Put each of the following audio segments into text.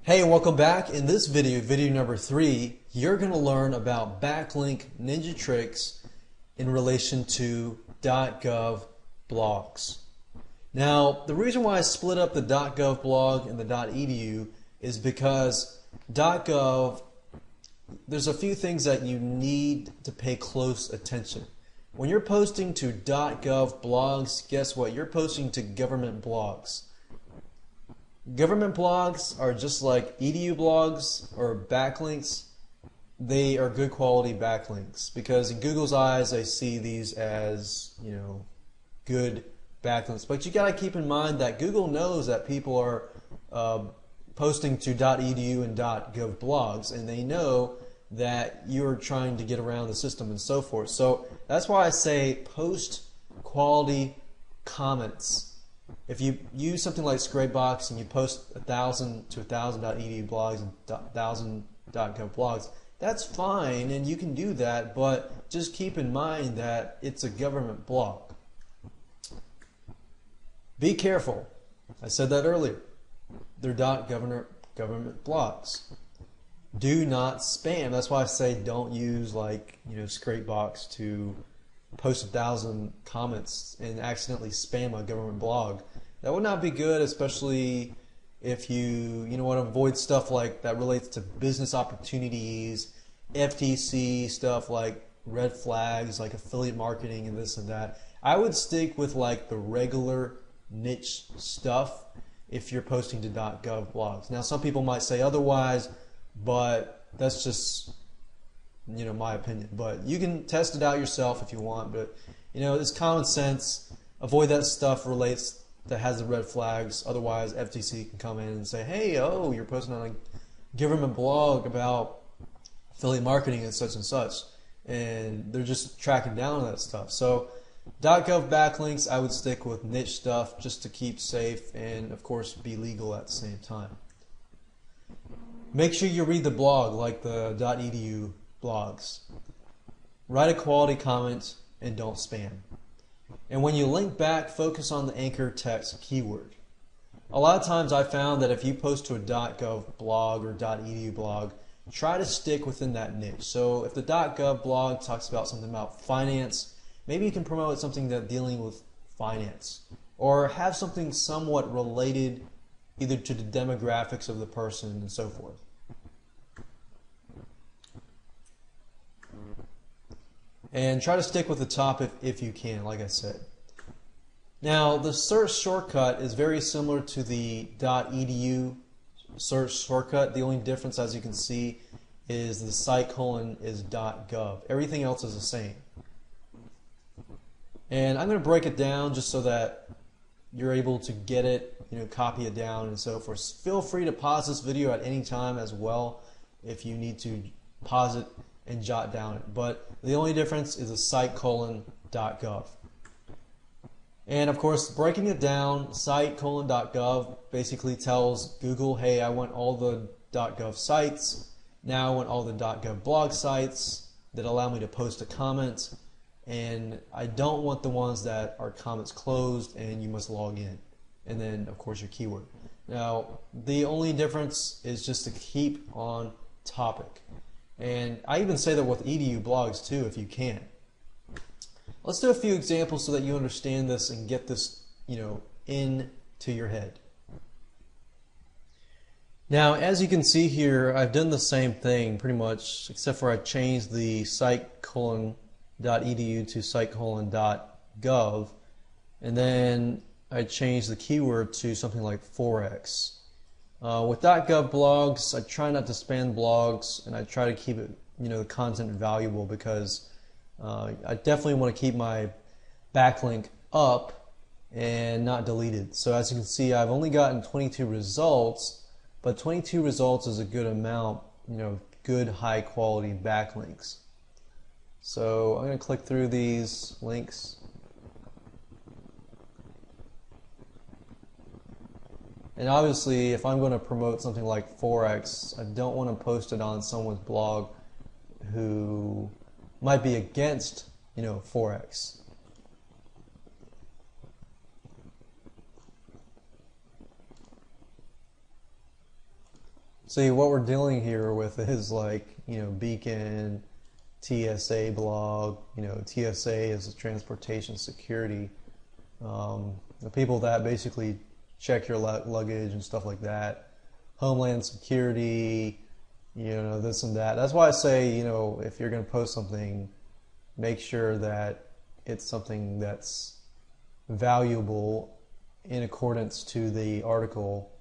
Hey, welcome back. In this video, video number 3, you're going to learn about backlink ninja tricks in relation to .gov blogs. Now, the reason why I split up the .gov blog and the .edu is because .gov, there's a few things that you need to pay close attention. When you're posting to .gov blogs, guess what? You're posting to government blogs. Government blogs are just like edu blogs or backlinks. They are good quality backlinks because in Google's eyes they see these as, good backlinks. But you got to keep in mind that Google knows that people are posting to .edu and .gov blogs, and they know that you're trying to get around the system and so forth. So that's why I say post quality comments. If you use something like Scrapebox and you post 1,000 to 1,000.edu blogs and 1,000.gov blogs, that's fine and you can do that, but just keep in mind that it's a government blog. Be careful. I said that earlier. They're government blogs. Do not spam. That's why I say don't use Scrapebox to post 1,000 comments and accidentally spam a government blog. That would not be good, especially if you want to avoid stuff like that relates to business opportunities, FTC stuff like red flags, like affiliate marketing and this and that. I would stick with like the regular niche stuff if you're posting to .gov blogs. Now, some people might say otherwise, but that's just my opinion. But you can test it out yourself if you want. But it's common sense. Avoid that stuff that has the red flags. Otherwise, FTC can come in and say, "Hey, you're posting on a government blog about affiliate marketing and such," and they're just tracking down that stuff. So, .gov backlinks, I would stick with niche stuff just to keep safe and, of course, be legal at the same time. Make sure you read the blog, like the .edu blogs. Write a quality comment and don't spam. And when you link back, focus on the anchor text keyword. A lot of times I found that if you post to a .gov blog or .edu blog, try to stick within that niche. So if the .gov blog talks about something about finance, maybe you can promote something that dealing with finance, or have something somewhat related either to the demographics of the person and so forth. And try to stick with the topic if you can, like I said. Now, the search shortcut is very similar to the .edu search shortcut. The only difference, as you can see, is the site colon is .gov. Everything else is the same. And I'm going to break it down just so that you're able to get it, copy it down and so forth. Feel free to pause this video at any time as well if you need to pause it and jot down it. But the only difference is a site colon .gov. And of course, breaking it down, site colon .gov basically tells Google, hey, I want all the .gov sites. Now I want all the .gov blog sites that allow me to post a comment. And I don't want the ones that are comments closed and you must log in. And then, of course, your keyword. Now, the only difference is just to keep on topic. And I even say that with edu blogs too, if you can. Let's do a few examples so that you understand this and get this, into your head. Now, as you can see here, I've done the same thing pretty much, except for I changed the site colon .edu to site colon .gov, and then I changed the keyword to something like Forex. With .gov blogs, I try not to spam blogs, and I try to keep it, the content valuable because I definitely want to keep my backlink up and not deleted. So as you can see, I've only gotten 22 results, but 22 results is a good amount, good high quality backlinks. So I'm going to click through these links. And obviously, if I'm going to promote something like Forex, I don't want to post it on someone's blog who might be against, Forex. See, what we're dealing here with is like, Beacon, TSA blog, TSA is a transportation security. The people that basically check your luggage and stuff like that. Homeland Security, this and that. That's why I say, if you're going to post something, make sure that it's something that's valuable in accordance to the article,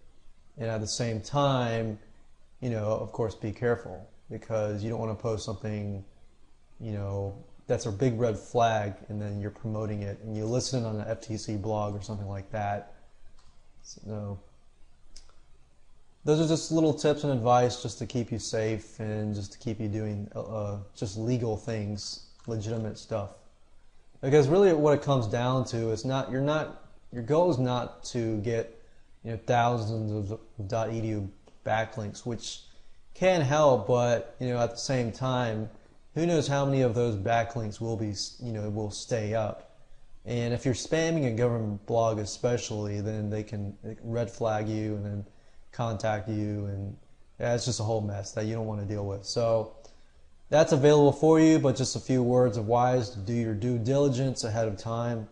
and at the same time, of course, be careful, because you don't want to post something, that's a big red flag, and then you're promoting it, and you list it on an FTC blog or something like that. So, those are just little tips and advice just to keep you safe and just to keep you doing just legal things, legitimate stuff. Because really, what it comes down to is your goal is not to get thousands of .edu backlinks, which can help, but at the same time, who knows how many of those backlinks will stay up. And if you're spamming a government blog especially, then they can red flag you and then contact you, and it's just a whole mess that you don't want to deal with. So that's available for you, but just a few words of wise to do your due diligence ahead of time.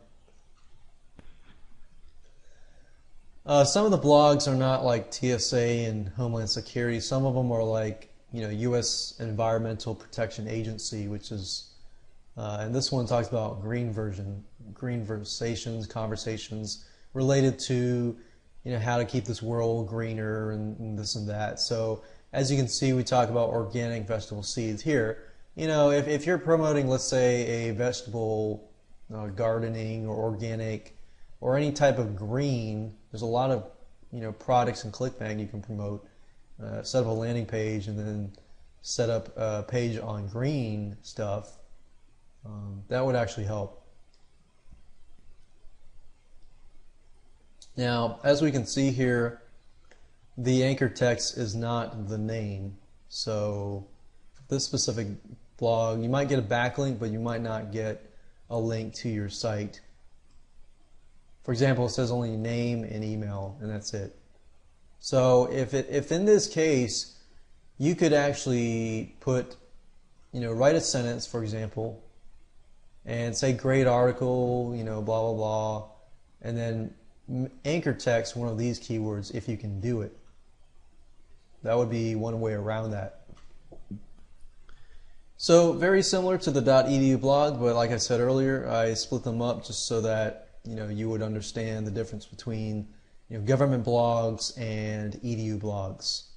Some of the blogs are not like TSA and Homeland Security. Some of them are like, U.S. Environmental Protection Agency, which is, and this one talks about green conversations related to, how to keep this world greener and this and that. So as you can see, we talk about organic vegetable seeds here. If you're promoting, let's say, a vegetable gardening or organic or any type of green, there's a lot of products in ClickBank you can promote. Set up a landing page and then set up a page on green stuff. That would actually help. Now, as we can see here, the anchor text is not the name. So this specific blog, you might get a backlink, but you might not get a link to your site. For example, it says only name and email, and that's it. So if in this case, you could actually put, write a sentence, for example, and say great article, blah, blah, blah, and then anchor text one of these keywords if you can do it. That would be one way around that. So very similar to the .edu blog, but like I said earlier, I split them up just so that you would understand the difference between government blogs and edu blogs.